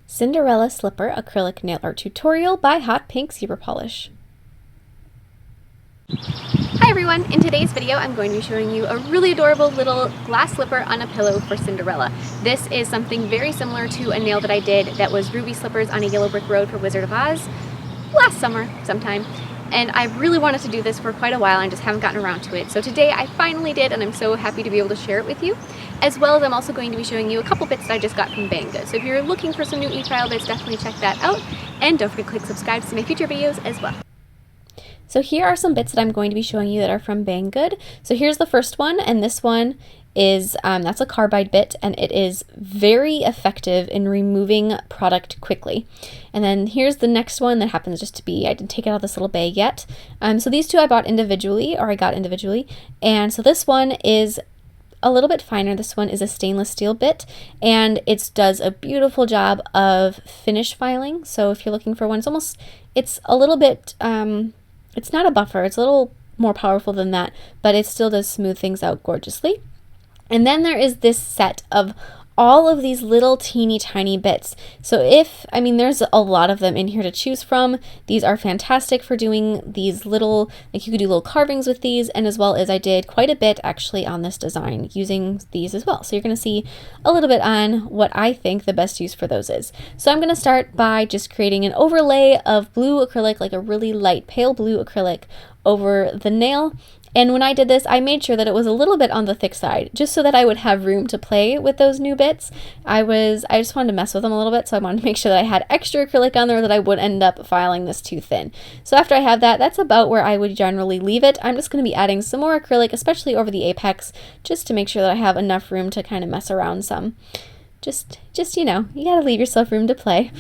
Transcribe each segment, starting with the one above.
Cinderella Slipper Acrylic Nail Art Tutorial by Hotpinkzebrapolish. Hi everyone! In today's video I'm going to be showing you a really adorable little glass slipper on a pillow for Cinderella. This is something very similar to a nail that I did that was ruby slippers on a yellow brick road for Wizard of Oz last summer sometime. And I really wanted to do this for quite a while and just haven't gotten around to it. So today I finally did, and I'm so happy to be able to share it with you. As well as I'm also going to be showing you a couple bits that I just got from Banggood. So if you're looking for some new e-file bits, definitely check that out. And don't forget to click subscribe to see my future videos as well. So here are some bits that I'm going to be showing you that are from Banggood. So here's the first one, and this one is, that's a carbide bit, and it is very effective in removing product quickly. And then here's the next one that happens just to be, I didn't take it out of this little bag yet. So these two I got individually, and so this one is a little bit finer. This one is a stainless steel bit, and it does a beautiful job of finish filing. So if you're looking for one, it's a little bit, it's not a buffer, it's a little more powerful than that, but it still does smooth things out gorgeously. And then there is this set of all of these little teeny tiny bits. So there's a lot of them in here to choose from. These are fantastic for doing these little, like you could do little carvings with these, and as well as I did quite a bit actually on this design using these as well. So you're going to see a little bit on what I think the best use for those is. So I'm going to start by just creating an overlay of blue acrylic, like a really light pale blue acrylic over the nail. And when I did this, I made sure that it was a little bit on the thick side, just so that I would have room to play with those new bits. I just wanted to mess with them a little bit, so I wanted to make sure that I had extra acrylic on there, that I wouldn't end up filing this too thin. So after I have that, that's about where I would generally leave it. I'm just going to be adding some more acrylic, especially over the apex, just to make sure that I have enough room to kind of mess around some. Just you gotta leave yourself room to play.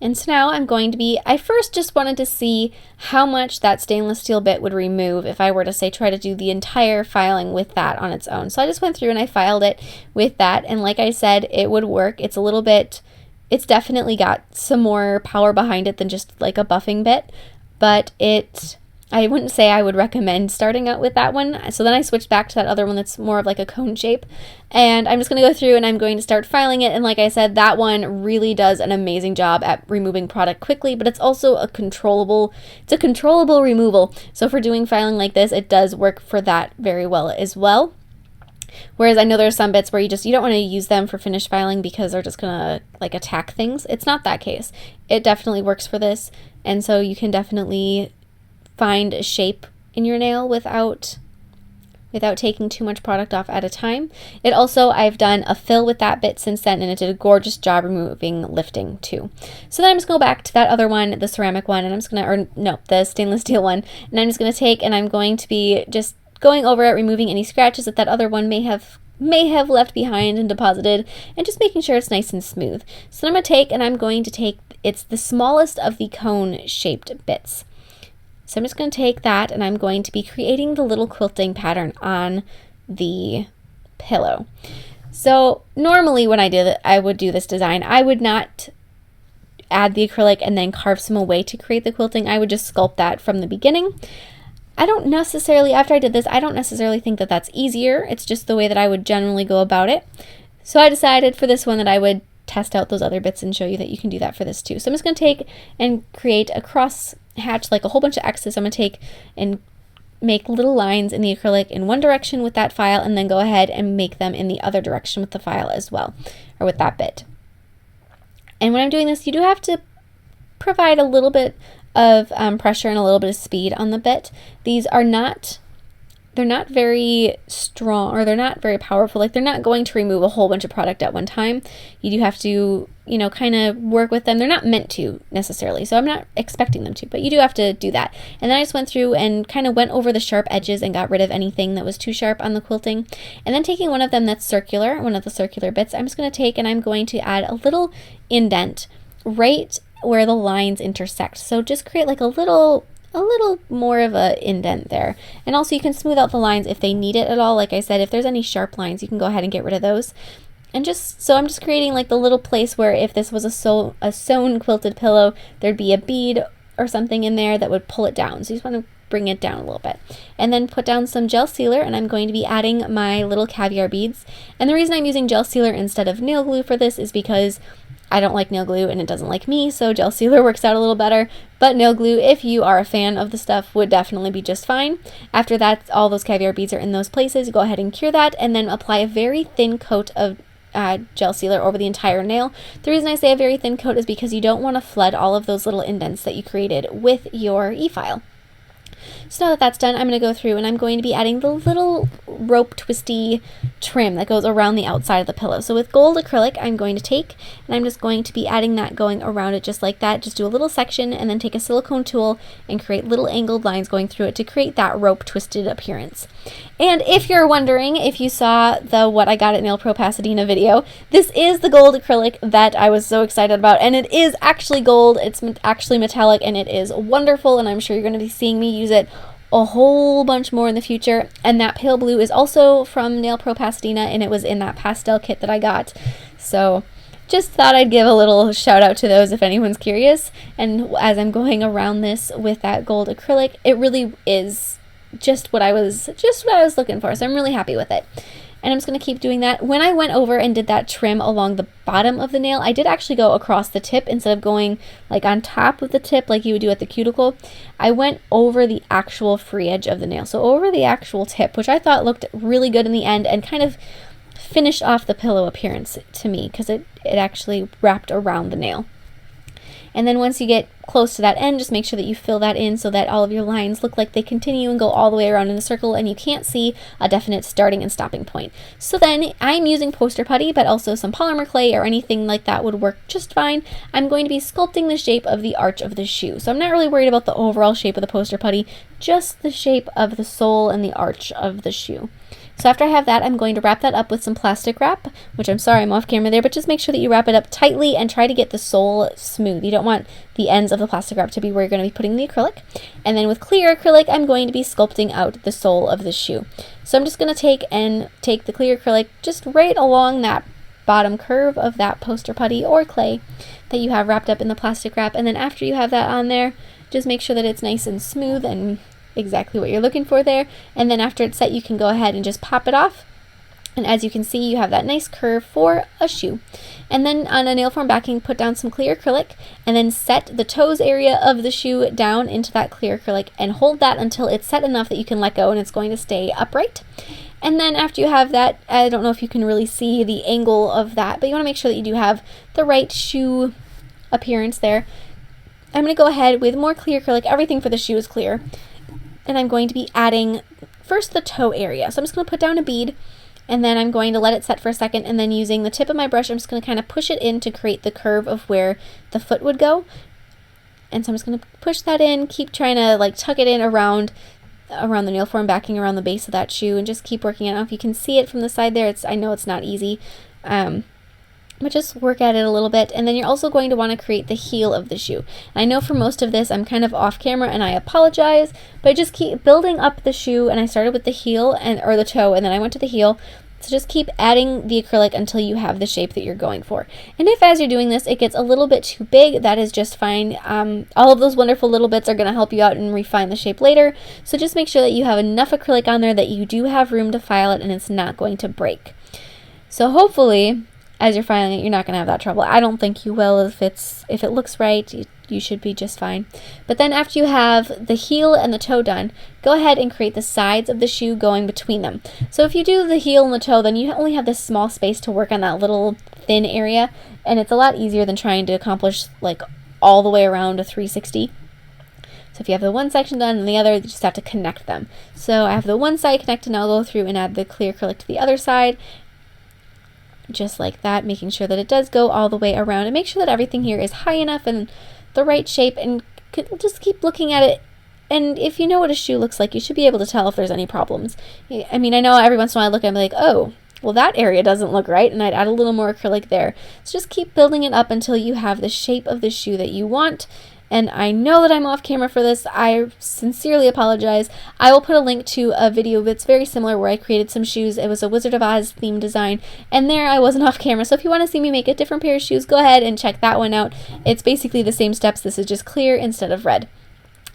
And so now I first just wanted to see how much that stainless steel bit would remove if I were to say try to do the entire filing with that on its own. So I just went through and I filed it with that, and like I said, it would work. It's definitely got some more power behind it than just like a buffing bit, but I wouldn't say I would recommend starting out with that one. So then I switched back to that other one that's more of like a cone shape. And I'm just going to go through and I'm going to start filing it. And like I said, that one really does an amazing job at removing product quickly, but it's also a controllable removal. So for doing filing like this, it does work for that very well as well. Whereas I know there's some bits where you don't want to use them for finish filing because they're just gonna like attack things. It's not that case. It definitely works for this. And so you can definitely find a shape in your nail without taking too much product off at a time. I've done a fill with that bit since then, and it did a gorgeous job removing lifting too. So then I'm just going to go back to that other one, the ceramic one, and the stainless steel one, and I'm just going to take and I'm going to be just going over it, removing any scratches that other one may have left behind and deposited, and just making sure it's nice and smooth. So then I'm going to take it's the smallest of the cone shaped bits. So I'm just going to take that and I'm going to be creating the little quilting pattern on the pillow. So normally when I would do this design, I would not add the acrylic and then carve some away to create the quilting. I would just sculpt that from the beginning. After I did this, I don't necessarily think that that's easier. It's just the way that I would generally go about it. So I decided for this one that I would test out those other bits and show you that you can do that for this too. So I'm just going to take and create a cross hatch, like a whole bunch of X's. I'm going to take and make little lines in the acrylic in one direction with that file, and then go ahead and make them in the other direction with the file as well, or with that bit. And when I'm doing this, you do have to provide a little bit of pressure and a little bit of speed on the bit. They're not very strong, or they're not very powerful. Like, they're not going to remove a whole bunch of product at one time. You do have to, kind of work with them. They're not meant to necessarily, so I'm not expecting them to, but you do have to do that. And then I just went through and kind of went over the sharp edges and got rid of anything that was too sharp on the quilting. And then taking one of them that's circular, one of the circular bits, I'm just going to take and I'm going to add a little indent right where the lines intersect. So just create like a little more of a indent there. And also you can smooth out the lines if they need it at all. Like I said, if there's any sharp lines, you can go ahead and get rid of those. And I'm just creating like the little place where if this was a sewn quilted pillow, there'd be a bead or something in there that would pull it down. So you just want to bring it down a little bit. And then put down some gel sealer, and I'm going to be adding my little caviar beads. And the reason I'm using gel sealer instead of nail glue for this is because I don't like nail glue and it doesn't like me, so gel sealer works out a little better. But nail glue, if you are a fan of the stuff, would definitely be just fine. After that, all those caviar beads are in those places. Go ahead and cure that, and then apply a very thin coat of gel sealer over the entire nail. The reason I say a very thin coat is because you don't want to flood all of those little indents that you created with your e-file. So now that that's done, I'm going to go through and I'm going to be adding the little rope twisty trim that goes around the outside of the pillow. So with gold acrylic, I'm going to take and I'm just going to be adding that going around it just like that. Just do a little section and then take a silicone tool and create little angled lines going through it to create that rope twisted appearance. And if you're wondering if you saw the What I Got at Nail Pro Pasadena video, this is the gold acrylic that I was so excited about, and it is actually gold. It's actually metallic and it is wonderful, and I'm sure you're going to be seeing me use it a whole bunch more in the future. And that pale blue is also from Nail Pro Pasadena, and it was in that pastel kit that I got. So just thought I'd give a little shout out to those if anyone's curious. And as I'm going around this with that gold acrylic, it really is just what I was looking for. So I'm really happy with it. And I'm just going to keep doing that. When I went over and did that trim along the bottom of the nail, I did actually go across the tip instead of going like on top of the tip like you would do at the cuticle. I went over the actual free edge of the nail. So over the actual tip, which I thought looked really good in the end and kind of finished off the pillow appearance to me because it actually wrapped around the nail. And then once you get close to that end, just make sure that you fill that in so that all of your lines look like they continue and go all the way around in a circle and you can't see a definite starting and stopping point. So then I'm using poster putty, but also some polymer clay or anything like that would work just fine. I'm going to be sculpting the shape of the arch of the shoe. So I'm not really worried about the overall shape of the poster putty, just the shape of the sole and the arch of the shoe. So after I have that, I'm going to wrap that up with some plastic wrap, which I'm sorry I'm off camera there, but just make sure that you wrap it up tightly and try to get the sole smooth. You don't want the ends of the plastic wrap to be where you're going to be putting the acrylic. And then with clear acrylic, I'm going to be sculpting out the sole of the shoe. So I'm just going to take the clear acrylic just right along that bottom curve of that poster putty or clay that you have wrapped up in the plastic wrap. And then after you have that on there, just make sure that it's nice and smooth and exactly what you're looking for there. And then after it's set, you can go ahead and just pop it off. And as you can see, you have that nice curve for a shoe. And then on a nail form backing, put down some clear acrylic and then set the toes area of the shoe down into that clear acrylic and hold that until it's set enough that you can let go and it's going to stay upright. And then after you have that, I don't know if you can really see the angle of that, but you want to make sure that you do have the right shoe appearance there. I'm going to go ahead with more clear acrylic. Everything for the shoe is clear. And I'm going to be adding first the toe area. So I'm just going to put down a bead and then I'm going to let it set for a second, and then using the tip of my brush, I'm just going to kind of push it in to create the curve of where the foot would go. And so I'm just going to push that in, keep trying to like tuck it in around the nail form backing around the base of that shoe, and just keep working it. I don't know if you can see it from the side there. I know it's not easy. But just work at it a little bit. And then you're also going to want to create the heel of the shoe. And I know for most of this I'm kind of off camera and I apologize, but I just keep building up the shoe, and I started with the heel or the toe, and then I went to the heel. So just keep adding the acrylic until you have the shape that you're going for. And if as you're doing this it gets a little bit too big, that is just fine. All of those wonderful little bits are going to help you out and refine the shape later. So just make sure that you have enough acrylic on there that you do have room to file it and it's not going to break. So hopefully as you're filing it, you're not going to have that trouble. I don't think you will. If it looks right, you should be just fine. But then after you have the heel and the toe done, go ahead and create the sides of the shoe going between them. So if you do the heel and the toe, then you only have this small space to work on that little thin area, and it's a lot easier than trying to accomplish like all the way around a 360. So if you have the one section done and the other, you just have to connect them. So I have the one side connected, and I'll go through and add the clear acrylic to the other side. Just like that, making sure that it does go all the way around, and make sure that everything here is high enough and the right shape, and just keep looking at it. And if you know what a shoe looks like, you should be able to tell if there's any problems. I mean, I know every once in a while I look at it and I'm like, oh, well that area doesn't look right, and I'd add a little more acrylic there. So just keep building it up until you have the shape of the shoe that you want. And I know that I'm off camera for this. I sincerely apologize. I will put a link to a video that's very similar where I created some shoes. It was a Wizard of Oz themed design, and there I wasn't off camera. So if you want to see me make a different pair of shoes, go ahead and check that one out. It's basically the same steps. This is just clear instead of red.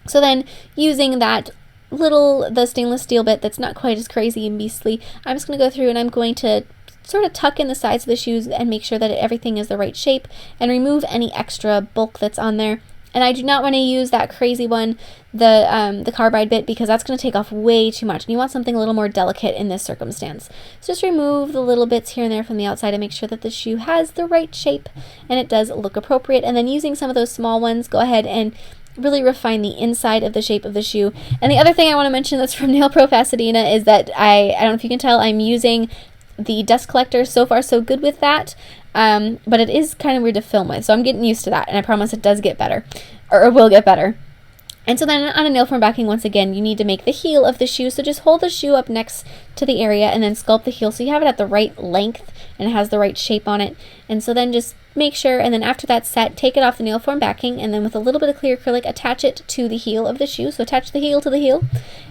So then using that the stainless steel bit that's not quite as crazy and beastly, I'm just going to go through and I'm going to sort of tuck in the sides of the shoes and make sure that everything is the right shape and remove any extra bulk that's on there. And I do not want to use that crazy one, the carbide bit, because that's going to take off way too much. And you want something a little more delicate in this circumstance. So just remove the little bits here and there from the outside and make sure that the shoe has the right shape and it does look appropriate. And then using some of those small ones, go ahead and really refine the inside of the shape of the shoe. And the other thing I want to mention that's from Nail Pro Pasadena is that I don't know if you can tell, I'm using the dust collector. So far so good with that, but it is kind of weird to film with, so I'm getting used to that, and I promise it does get better, or will get better. And so then on a nail form backing, once again, you need to make the heel of the shoe, so just hold the shoe up next to the area and then sculpt the heel so you have it at the right length and it has the right shape on it. And so then just make sure, and then after that's set, take it off the nail form backing, and then with a little bit of clear acrylic, attach it to the heel of the shoe. So attach the heel to the heel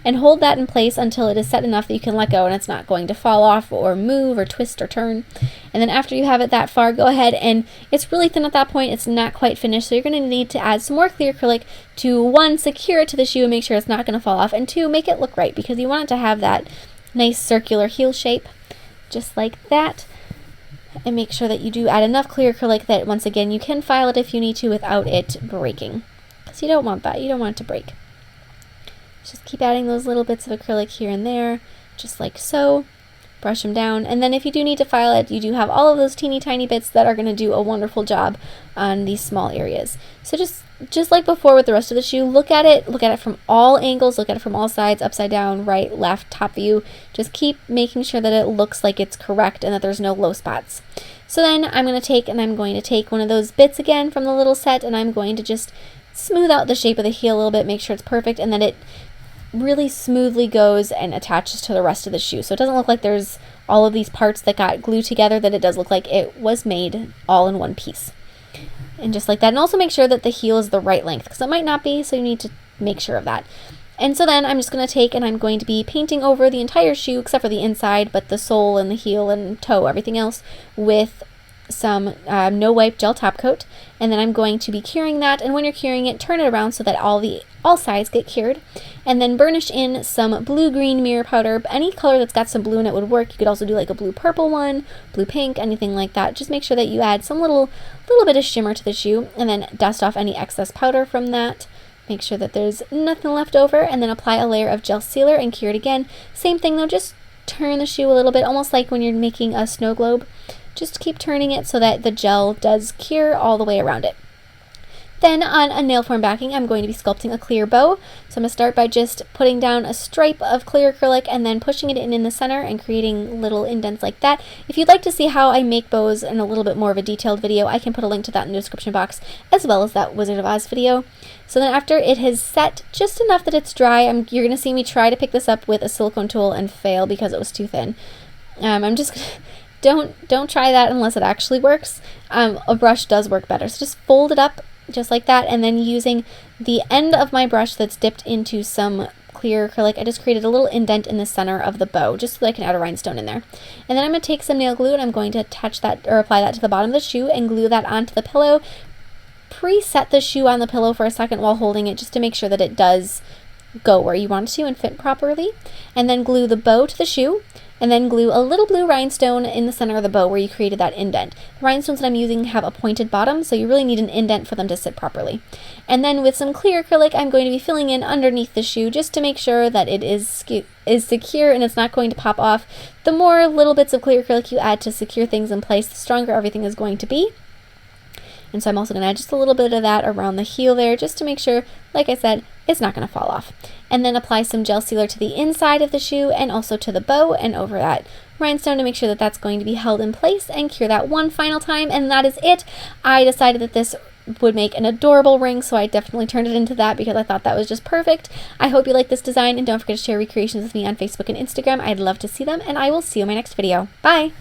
and hold that in place until it is set enough that you can let go and it's not going to fall off or move or twist or turn. And then after you have it that far, go ahead, and it's really thin at that point, it's not quite finished, so you're going to need to add some more clear acrylic to, one, secure it to the shoe and make sure it's not going to fall off, and two, make it look right, because you want it to have that nice circular heel shape, just like that. And make sure that you do add enough clear acrylic that, once again, you can file it if you need to without it breaking, because you don't want that. You don't want it to break. Just keep adding those little bits of acrylic here and there, just like so. Brush them down, and then if you do need to file it, you do have all of those teeny tiny bits that are going to do a wonderful job on these small areas. So just like before with the rest of the shoe, look at it from all angles, look at it from all sides, upside down, right, left, top view. Just keep making sure that it looks like it's correct and that there's no low spots. So then I'm going to take one of those bits again from the little set, and I'm going to just smooth out the shape of the heel a little bit, make sure it's perfect, and that it really smoothly goes and attaches to the rest of the shoe. So it doesn't look like there's all of these parts that got glued together, that it does look like it was made all in one piece. And just like that. And also make sure that the heel is the right length, because it might not be, so you need to make sure of that. And so then I'm just going to take and I'm going to be painting over the entire shoe except for the inside, but the sole and the heel and toe, everything else, with some no wipe gel top coat. And then I'm going to be curing that, and when you're curing it, turn it around so that all sides get cured, and then burnish in some blue-green mirror powder. Any color that's got some blue in it would work. You could also do like a blue-purple one, blue-pink, anything like that. Just make sure that you add some little bit of shimmer to the shoe, and then dust off any excess powder from that. Make sure that there's nothing left over, and then apply a layer of gel sealer and cure it again. Same thing though, just turn the shoe a little bit, almost like when you're making a snow globe. Just keep turning it so that the gel does cure all the way around it. Then on a nail form backing, I'm going to be sculpting a clear bow. So I'm going to start by just putting down a stripe of clear acrylic and then pushing it in the center and creating little indents like that. If you'd like to see how I make bows in a little bit more of a detailed video, I can put a link to that in the description box, as well as that Wizard of Oz video. So then after it has set just enough that it's dry, you're going to see me try to pick this up with a silicone tool and fail because it was too thin. Don't try that unless it actually works. A brush does work better. So just fold it up just like that, and then using the end of my brush that's dipped into some clear acrylic, I just created a little indent in the center of the bow just so that I can add a rhinestone in there. And then I'm going to take some nail glue and I'm going to attach that, or apply that to the bottom of the shoe and glue that onto the pillow. Preset the shoe on the pillow for a second while holding it, just to make sure that it does go where you want it to and fit properly. And then glue the bow to the shoe, and then glue a little blue rhinestone in the center of the bow where you created that indent. The rhinestones that I'm using have a pointed bottom, so you really need an indent for them to sit properly. And then with some clear acrylic, I'm going to be filling in underneath the shoe just to make sure that it is secure and it's not going to pop off. The more little bits of clear acrylic you add to secure things in place, the stronger everything is going to be. And so I'm also going to add just a little bit of that around the heel there, just to make sure, like I said, it's not going to fall off. And then apply some gel sealer to the inside of the shoe and also to the bow and over that rhinestone to make sure that that's going to be held in place, and cure that one final time, and that is it. I decided that this would make an adorable ring, so I definitely turned it into that because I thought that was just perfect. I hope you like this design, and don't forget to share recreations with me on Facebook and Instagram. I'd love to see them, and I will see you in my next video. Bye!